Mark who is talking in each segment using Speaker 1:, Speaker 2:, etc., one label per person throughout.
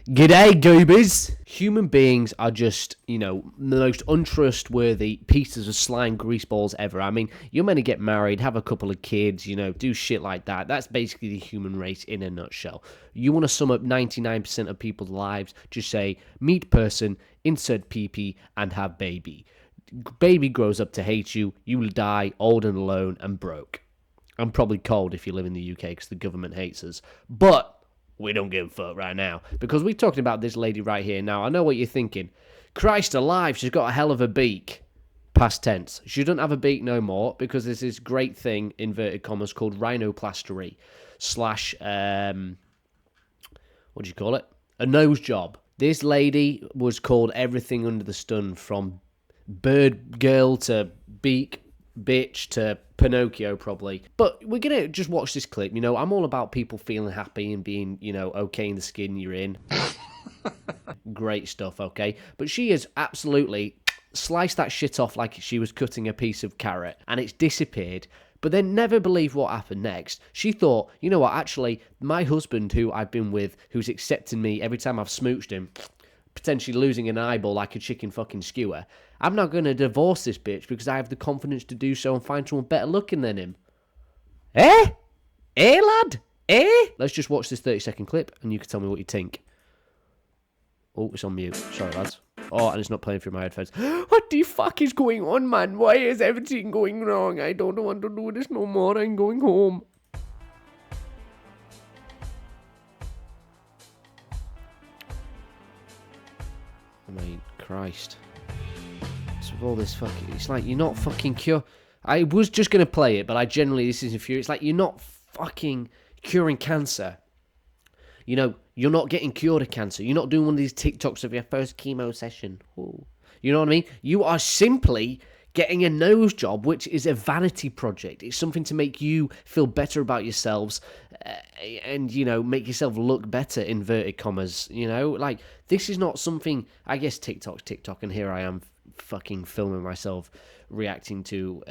Speaker 1: G'day, goobies! Human beings are just, the most untrustworthy pieces of slime greaseballs ever. I mean, you're meant to get married, have a couple of kids, do shit like that. That's basically the human race in a nutshell. You want to sum up 99% of people's lives, just say, meet person, insert PP, and have baby. Baby grows up to hate you, you will die old and alone and broke. And probably cold if you live in the UK because the government hates us. But we don't give a fuck right now, because we're talking about this lady right here. Now, I know what you're thinking. Christ alive, she's got a hell of a beak. Past tense. She doesn't have a beak no more, because there's this great thing, inverted commas, called rhinoplasty / what do you call it? A nose job. This lady was called everything under the sun, from bird girl to beak bitch to Pinocchio, probably. But we're gonna just watch this clip. I'm all about people feeling happy and being, okay in the skin you're in. Great stuff, okay? But she has absolutely sliced that shit off like she was cutting a piece of carrot, and it's disappeared. But then never believe what happened next. She thought, you know what, actually, my husband, who I've been with, who's accepting me every time I've smooched him, potentially losing an eyeball like a chicken fucking skewer, I'm not going to divorce this bitch because I have the confidence to do so and find someone better looking than him. Eh? Eh, lad? Eh? Let's just watch this 30-second clip and you can tell me what you think. Oh, it's on mute. Sorry, lads. Oh, and it's not playing through my headphones. What the fuck is going on, man? Why is everything going wrong? I don't want to do this no more. I'm going home. I mean, Christ. With all this fucking, it's like you're not fucking cure. I was just gonna play it, but I generally, this is infuriating. It's like you're not fucking curing cancer. You're not getting cured of cancer. You're not doing one of these TikToks of your first chemo session. Ooh. You know what I mean? You are simply getting a nose job, which is a vanity project. It's something to make you feel better about yourselves and, make yourself look better, inverted commas. Like, this is not something, I guess TikTok's TikTok, and here I am fucking filming myself reacting to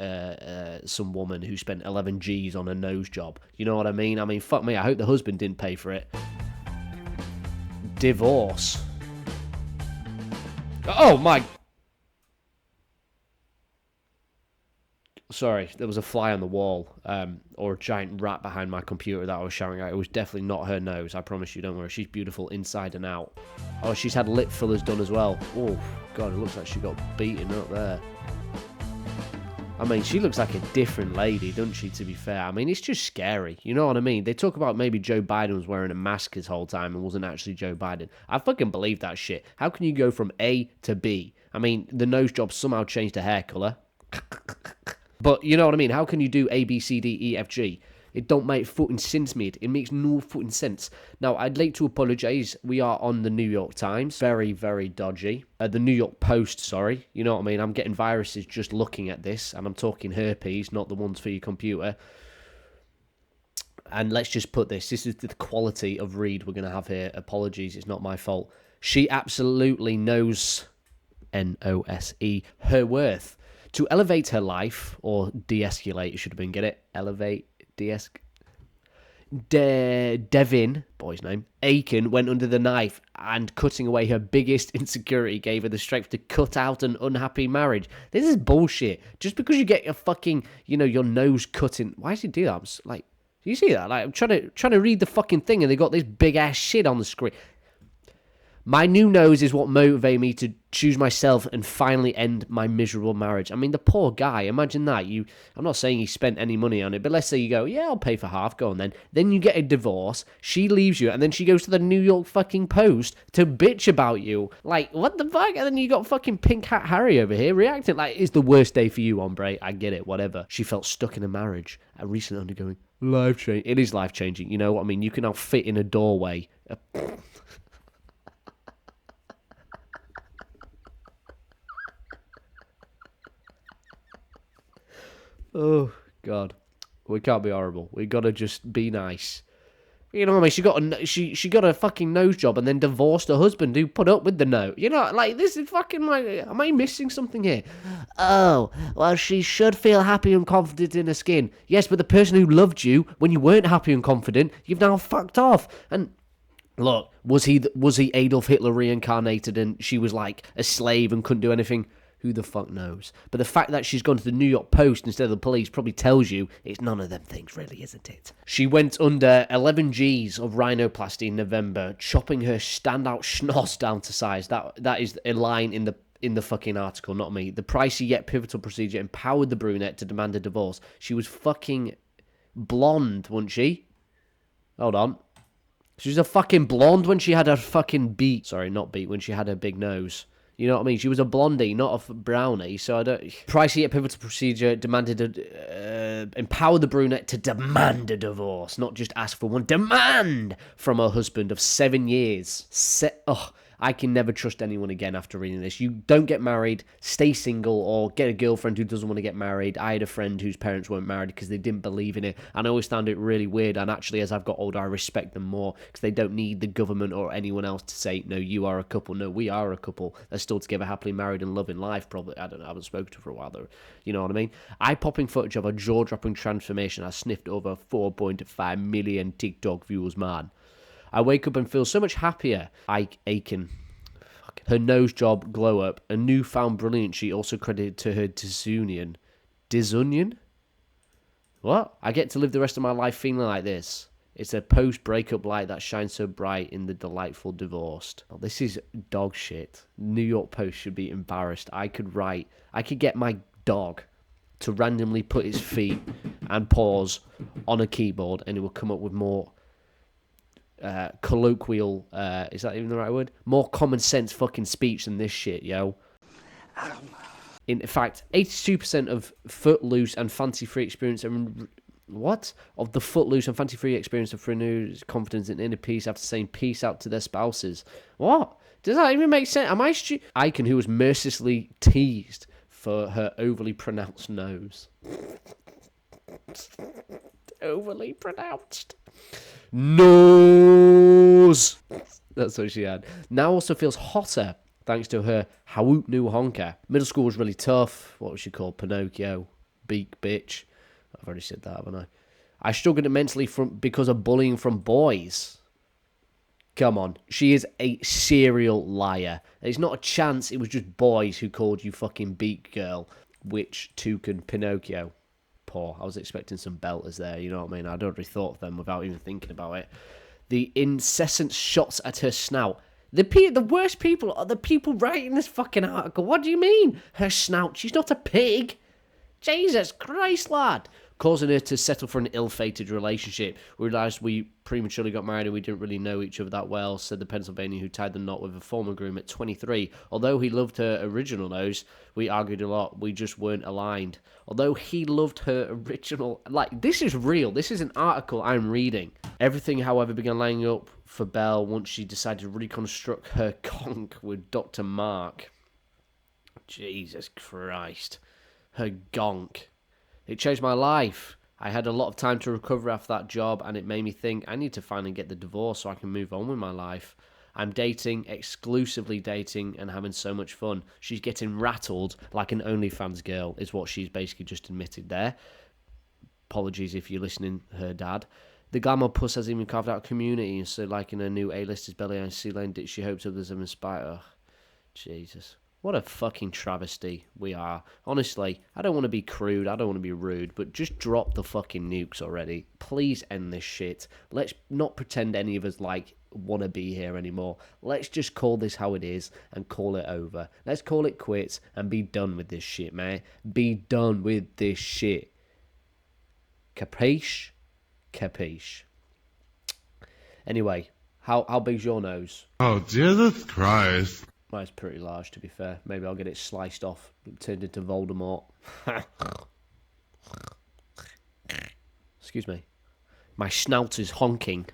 Speaker 1: some woman who spent 11 G's on a nose job. You know what I mean? I mean, fuck me, I hope the husband didn't pay for it. Divorce. Oh my... Sorry, there was a fly on the wall, or a giant rat behind my computer that I was shouting at. It was definitely not her nose, I promise you, don't worry. She's beautiful inside and out. Oh, she's had lip fillers done as well. Oh, God, it looks like she got beaten up there. I mean, she looks like a different lady, doesn't she, to be fair? I mean, it's just scary, you know what I mean? They talk about maybe Joe Biden was wearing a mask his whole time and wasn't actually Joe Biden. I fucking believe that shit. How can you go from A to B? I mean, the nose job somehow changed the hair colour. But you know what I mean? How can you do A, B, C, D, E, F, G? It don't make footing sense, mate. It makes no footing sense. Now, I'd like to apologise. We are on the New York Times. Very, very dodgy. The New York Post, sorry. You know what I mean? I'm getting viruses just looking at this. And I'm talking herpes, not the ones for your computer. And let's just put this. This is the quality of read we're going to have here. Apologies, it's not my fault. She absolutely knows, N-O-S-E, her worth. To elevate her life, or de-escalate, it should have been, get it? Elevate, Devin, boy's name, Aiken, went under the knife, and cutting away her biggest insecurity gave her the strength to cut out an unhappy marriage. This is bullshit. Just because you get your fucking, your nose cut in, why does he do that? I'm like, do you see that? Like, I'm trying to read the fucking thing, and they got this big ass shit on the screen. My new nose is what motivated me to choose myself and finally end my miserable marriage. I mean, the poor guy, imagine that. I'm not saying he spent any money on it, but let's say you go, yeah, I'll pay for half, go on then. Then you get a divorce, she leaves you, and then she goes to the New York fucking Post to bitch about you. Like, what the fuck? And then you got fucking Pink Hat Harry over here reacting like, it's the worst day for you, hombre. I get it, whatever. She felt stuck in a marriage, recently undergoing life-changing. It is life-changing, you know what I mean? You can now fit in a doorway. Oh, God. We can't be horrible. We gotta just be nice. You know what I mean? She got a fucking nose job and then divorced her husband who put up with the note. You know, like, this is fucking like, am I missing something here? Oh, well, she should feel happy and confident in her skin. Yes, but the person who loved you when you weren't happy and confident, you've now fucked off. And Look, was he Adolf Hitler reincarnated and she was like a slave and couldn't do anything? Who the fuck knows? But the fact that she's gone to the New York Post instead of the police probably tells you it's none of them things, really, isn't it? She went under 11 G's of rhinoplasty in November, chopping her standout schnoz down to size. That is a line in the fucking article, not me. The pricey yet pivotal procedure empowered the brunette to demand a divorce. She was fucking blonde, wasn't she? Hold on. She was a fucking blonde when she had her fucking beat. Sorry, not beat, when she had her big nose. You know what I mean? She was a blondie, not a brownie. So I don't. Pricey yet pivotal procedure empowered the brunette to demand a divorce, not just ask for one. Demand from her husband of 7 years. I can never trust anyone again after reading this. You don't get married, stay single, or get a girlfriend who doesn't want to get married. I had a friend whose parents weren't married because they didn't believe in it, and I always found it really weird. And actually, as I've got older, I respect them more because they don't need the government or anyone else to say, no, you are a couple. No, we are a couple. They're still together, happily married and loving life, probably. I don't know. I haven't spoken to her for a while, though. You know what I mean? Eye-popping footage of a jaw-dropping transformation has sniffed over 4.5 million TikTok views, man. I wake up and feel so much happier. Aiken. Her nose job, glow up, a newfound brilliance she also credited to her disunion. Disunion? What? I get to live the rest of my life feeling like this. It's a post-breakup light that shines so bright in the delightful divorced. Oh, this is dog shit. New York Post should be embarrassed. I could get my dog to randomly put its feet and paws on a keyboard and it will come up with more colloquial, is that even the right word? More common sense fucking speech than this shit, yo. In fact, 82% of footloose and fancy-free experience of the footloose and fancy-free experience of renewed confidence and inner peace after saying peace out to their spouses. What? Does that even make sense? Am I stupid? Icon, who was mercilessly teased for her overly pronounced nose. Overly pronounced. Nose. That's what she had. Now also feels hotter thanks to her Hawoot new honker. Middle school was really tough. What was she called? Pinocchio. Beak bitch. I've already said that, haven't I? I struggled immensely because of bullying from boys. Come on. She is a serial liar. There's not a chance it was just boys who called you fucking beak girl. Witch, toucan, Pinocchio. Poor. I was expecting some belters there, you know what I mean? I'd already thought of them without even thinking about it. The incessant shots at her snout. The worst people are the people writing this fucking article. What do you mean? Her snout. She's not a pig. Jesus Christ, lad. Causing her to settle for an ill-fated relationship. We realised we prematurely got married and we didn't really know each other that well, said the Pennsylvanian who tied the knot with a former groom at 23. Although he loved her original nose, we argued a lot. We just weren't aligned. Although he loved her original... Like, this is real. This is an article I'm reading. Everything, however, began lining up for Belle once she decided to reconstruct her conch with Dr. Mark. Jesus Christ. Her gonk. It changed my life. I had a lot of time to recover after that job, and it made me think I need to finally get the divorce so I can move on with my life. I'm dating, exclusively dating, and having so much fun. She's getting rattled like an OnlyFans girl, is what she's basically just admitted there. Apologies if you're listening, her dad. The glamour puss has even carved out a community, so like in her new A-listers belly and C-Lane, she hopes others have inspired her. Jesus. What a fucking travesty we are. Honestly, I don't want to be crude, I don't want to be rude, but just drop the fucking nukes already. Please end this shit. Let's not pretend any of us, want to be here anymore. Let's just call this how it is and call it over. Let's call it quits and be done with this shit, man. Be done with this shit. Capiche? Capiche. Anyway, how big's your nose?
Speaker 2: Oh, Jesus Christ.
Speaker 1: Mine's pretty large, to be fair. Maybe I'll get it sliced off, turned into Voldemort. Excuse me. My snout is honking.